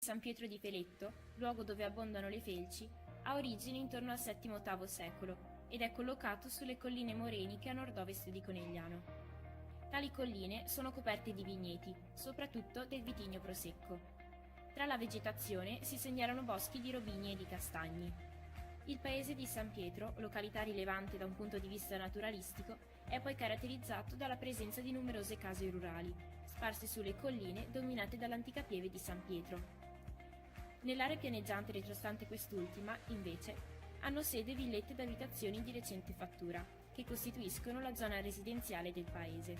San Pietro di Peletto, luogo dove abbondano le felci, ha origine intorno al VII-VIII secolo ed è collocato sulle colline moreniche a nord-ovest di Conegliano. Tali colline sono coperte di vigneti, soprattutto del vitigno prosecco. Tra la vegetazione si segnalano boschi di robigni e di castagni. Il paese di San Pietro, località rilevante da un punto di vista naturalistico, è poi caratterizzato dalla presenza di numerose case rurali, sparse sulle colline dominate dall'antica pieve di San Pietro. Nell'area pianeggiante retrostante quest'ultima, invece, hanno sede villette d'abitazioni di recente fattura, che costituiscono la zona residenziale del paese.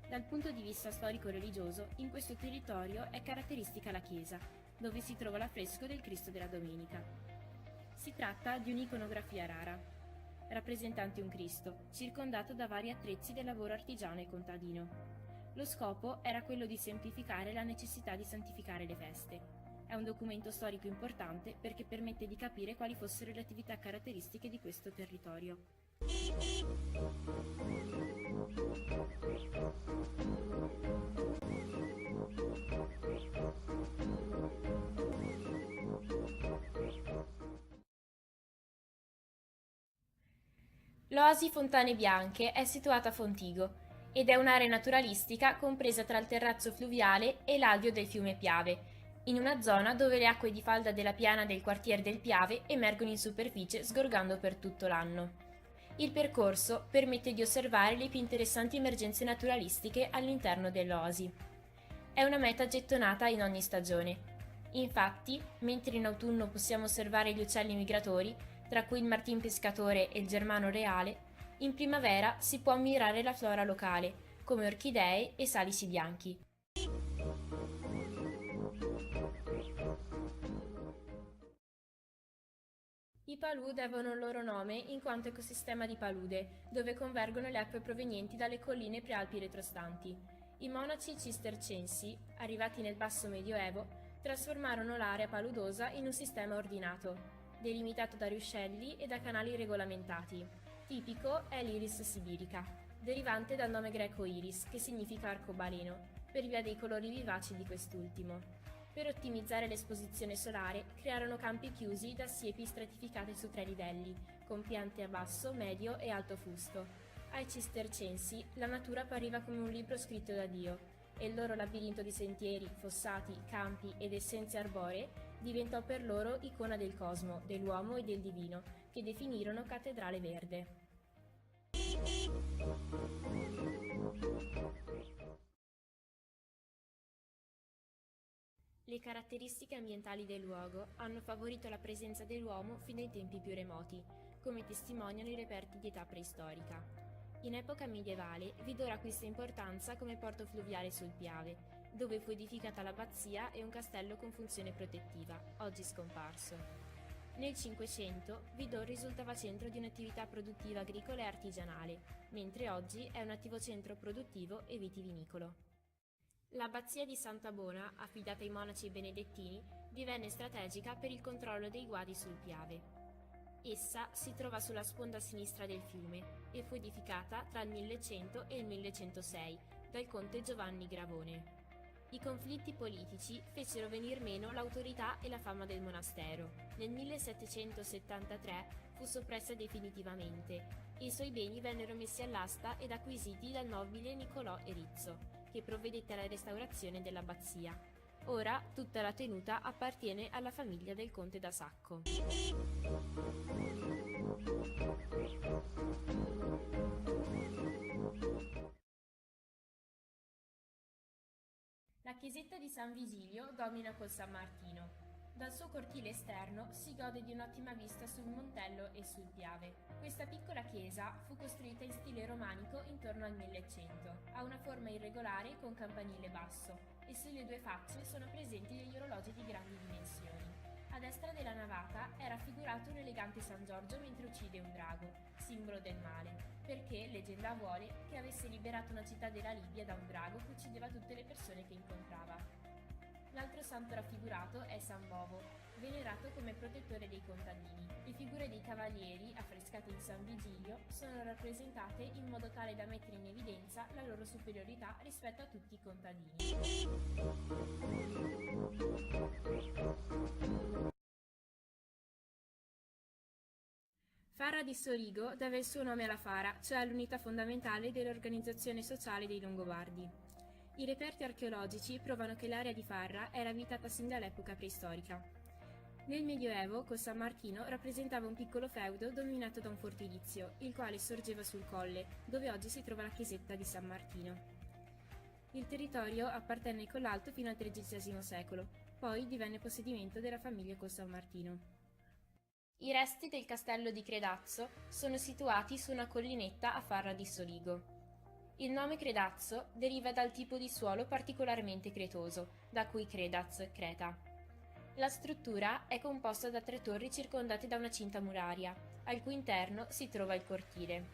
Dal punto di vista storico-religioso, in questo territorio è caratteristica la chiesa, dove si trova l'affresco del Cristo della Domenica. Si tratta di un'iconografia rara, rappresentante un Cristo, circondato da vari attrezzi del lavoro artigiano e contadino. Lo scopo era quello di semplificare la necessità di santificare le feste. È un documento storico importante perché permette di capire quali fossero le attività caratteristiche di questo territorio. L'Oasi Fontane Bianche è situata a Fontigo ed è un'area naturalistica compresa tra il terrazzo fluviale e l'alveo del fiume Piave, in una zona dove le acque di falda della piana del quartier del Piave emergono in superficie sgorgando per tutto l'anno. Il percorso permette di osservare le più interessanti emergenze naturalistiche all'interno dell'Oasi. È una meta gettonata in ogni stagione. Infatti, mentre in autunno possiamo osservare gli uccelli migratori, tra cui il martin pescatore e il germano reale, in primavera si può ammirare la flora locale, come orchidee e salici bianchi. I palù devono il loro nome in quanto ecosistema di palude, dove convergono le acque provenienti dalle colline prealpi retrostanti. I monaci cistercensi, arrivati nel basso medioevo, trasformarono l'area paludosa in un sistema ordinato, delimitato da ruscelli e da canali regolamentati. Tipico è l'iris sibirica, derivante dal nome greco iris, che significa arcobaleno, per via dei colori vivaci di quest'ultimo. Per ottimizzare l'esposizione solare, crearono campi chiusi da siepi stratificate su 3 livelli, con piante a basso, medio e alto fusto. Ai cistercensi la natura appariva come un libro scritto da Dio, e il loro labirinto di sentieri, fossati, campi ed essenze arboree diventò per loro icona del cosmo, dell'uomo e del divino, che definirono cattedrale verde. Le caratteristiche ambientali del luogo hanno favorito la presenza dell'uomo fin dai tempi più remoti, come testimoniano i reperti di età preistorica. In epoca medievale Vidoro acquista importanza come porto fluviale sul Piave, dove fu edificata l'abbazia e un castello con funzione protettiva, oggi scomparso. Nel Cinquecento Vidoro risultava centro di un'attività produttiva agricola e artigianale, mentre oggi è un attivo centro produttivo e vitivinicolo. L'abbazia di Santa Bona, affidata ai monaci benedettini, divenne strategica per il controllo dei guadi sul Piave. Essa si trova sulla sponda sinistra del fiume e fu edificata tra il 1100 e il 1106 dal conte Giovanni Gravone. I conflitti politici fecero venir meno l'autorità e la fama del monastero. Nel 1773 fu soppressa definitivamente e i suoi beni vennero messi all'asta ed acquisiti dal nobile Niccolò Erizzo, che provvedette alla restaurazione dell'abbazia. Ora tutta la tenuta appartiene alla famiglia del conte da Sacco. La chiesetta di San Vigilio domina col San Martino. Dal suo cortile esterno si gode di un'ottima vista sul Montello e sul Piave. Questa piccola chiesa fu costruita in stile romanico intorno al 1100. Ha una forma irregolare con campanile basso e sulle 2 facce sono presenti degli orologi di grandi dimensioni. A destra della navata è raffigurato un elegante San Giorgio mentre uccide un drago, simbolo del male, perché, leggenda vuole, che avesse liberato una città della Libia da un drago che uccideva tutte le persone che incontrava. L'altro santo raffigurato è San Bovo, venerato come protettore dei contadini. Le figure dei cavalieri, affrescate in San Vigilio, sono rappresentate in modo tale da mettere in evidenza la loro superiorità rispetto a tutti i contadini. Farra di Sorigo deve il suo nome alla Fara, cioè all'unità fondamentale dell'organizzazione sociale dei Longobardi. I reperti archeologici provano che l'area di Farra era abitata sin dall'epoca preistorica. Nel Medioevo, col San Martino rappresentava un piccolo feudo dominato da un fortilizio, il quale sorgeva sul colle, dove oggi si trova la chiesetta di San Martino. Il territorio appartenne ai Collalto fino al XIII secolo, poi divenne possedimento della famiglia col San Martino. I resti del castello di Credazzo sono situati su una collinetta a Farra di Soligo. Il nome Credazzo deriva dal tipo di suolo particolarmente cretoso, da cui Credaz, Creta. La struttura è composta da 3 torri circondate da una cinta muraria, al cui interno si trova il cortile.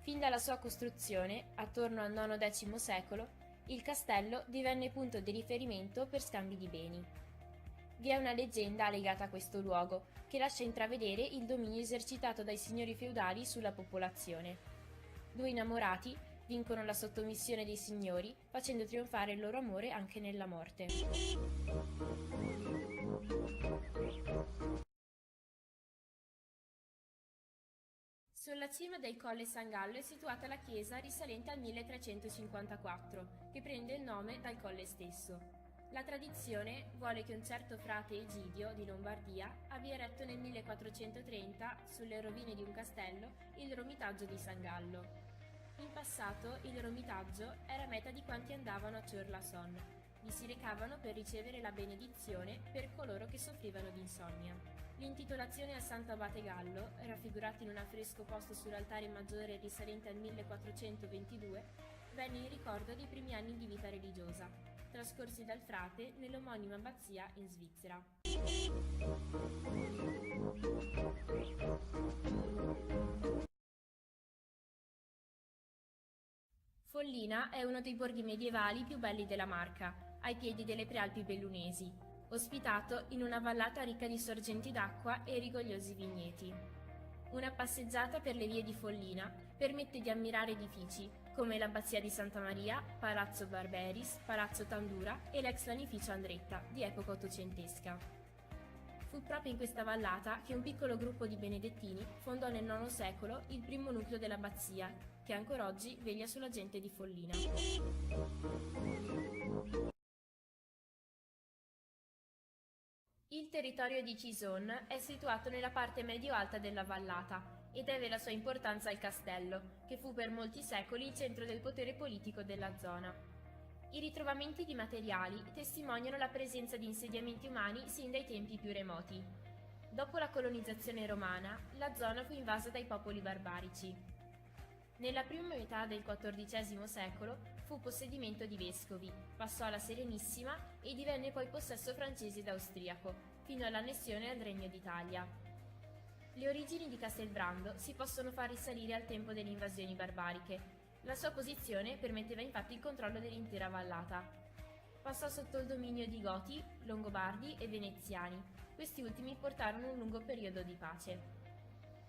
Fin dalla sua costruzione, attorno al IX-X secolo, il castello divenne punto di riferimento per scambi di beni. Vi è una leggenda legata a questo luogo, che lascia intravedere il dominio esercitato dai signori feudali sulla popolazione. 2 innamorati vincono la sottomissione dei signori, facendo trionfare il loro amore anche nella morte. Sulla cima del Colle San Gallo è situata la chiesa risalente al 1354, che prende il nome dal colle stesso. La tradizione vuole che un certo frate Egidio di Lombardia abbia eretto nel 1430, sulle rovine di un castello, il Romitaggio di San Gallo. In passato il Romitaggio era meta di quanti andavano a Ceur-la-Sonne. Vi si recavano per ricevere la benedizione per coloro che soffrivano di insonnia. L'intitolazione a Santo Abate Gallo, raffigurato in un affresco posto sull'altare maggiore risalente al 1422, venne in ricordo dei primi anni di vita religiosa, trascorsi dal frate nell'omonima abbazia in Svizzera. Follina è uno dei borghi medievali più belli della Marca, ai piedi delle Prealpi Bellunesi, ospitato in una vallata ricca di sorgenti d'acqua e rigogliosi vigneti. Una passeggiata per le vie di Follina permette di ammirare edifici come l'Abbazia di Santa Maria, Palazzo Barberis, Palazzo Tandura e l'ex lanificio Andretta, di epoca ottocentesca. Fu proprio in questa vallata che un piccolo gruppo di benedettini fondò nel IX secolo il primo nucleo dell'abbazia, che ancora oggi veglia sulla gente di Follina. Il territorio di Cison è situato nella parte medio-alta della vallata e deve la sua importanza al castello, che fu per molti secoli il centro del potere politico della zona. I ritrovamenti di materiali testimoniano la presenza di insediamenti umani sin dai tempi più remoti. Dopo la colonizzazione romana, la zona fu invasa dai popoli barbarici. Nella prima metà del XIV secolo fu possedimento di vescovi, passò alla Serenissima e divenne poi possesso francese ed austriaco, fino all'annessione al Regno d'Italia. Le origini di Castelbrando si possono far risalire al tempo delle invasioni barbariche. La sua posizione permetteva infatti il controllo dell'intera vallata. Passò sotto il dominio di Goti, Longobardi e Veneziani. Questi ultimi portarono un lungo periodo di pace.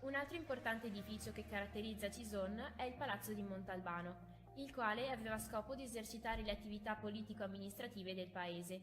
Un altro importante edificio che caratterizza Cison è il Palazzo di Montalbano, il quale aveva scopo di esercitare le attività politico-amministrative del paese,